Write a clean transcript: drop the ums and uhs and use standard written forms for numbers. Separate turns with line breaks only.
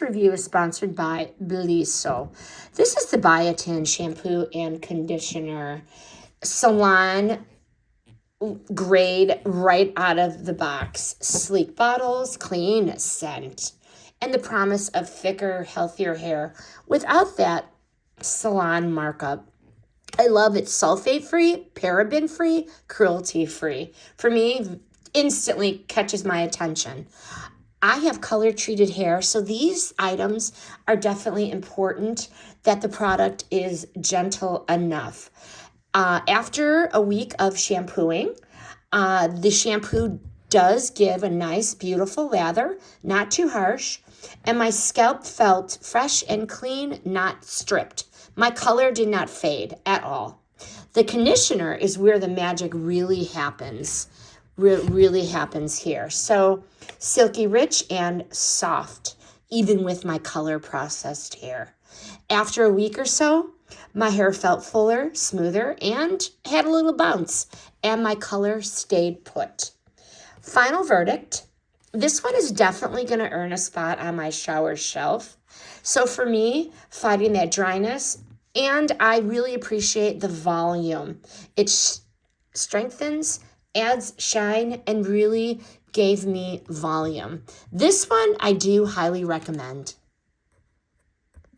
review is sponsored by BELLISSO. This is the Biotin Shampoo and Conditioner Salon grade right out of the box. Sleek bottles, clean scent, and the promise of thicker, healthier hair without that salon markup. I love it. Sulfate-free, paraben-free, cruelty-free. For me, instantly catches my attention. I have color-treated hair, so these items are definitely important that the product is gentle enough. After a week of shampooing, the shampoo does give a nice, beautiful lather, not too harsh, and my scalp felt fresh and clean, not stripped. My color did not fade at all. The conditioner is where the magic really happens. Really happens here. So silky rich and soft, even with my color processed hair. After a week or so, my hair felt fuller, smoother, and had a little bounce, and my color stayed put. Final verdict, this one is definitely going to earn a spot on my shower shelf. So for me, fighting that dryness, and I really appreciate the volume. It strengthens, adds shine, and really gave me volume. This one I do highly recommend.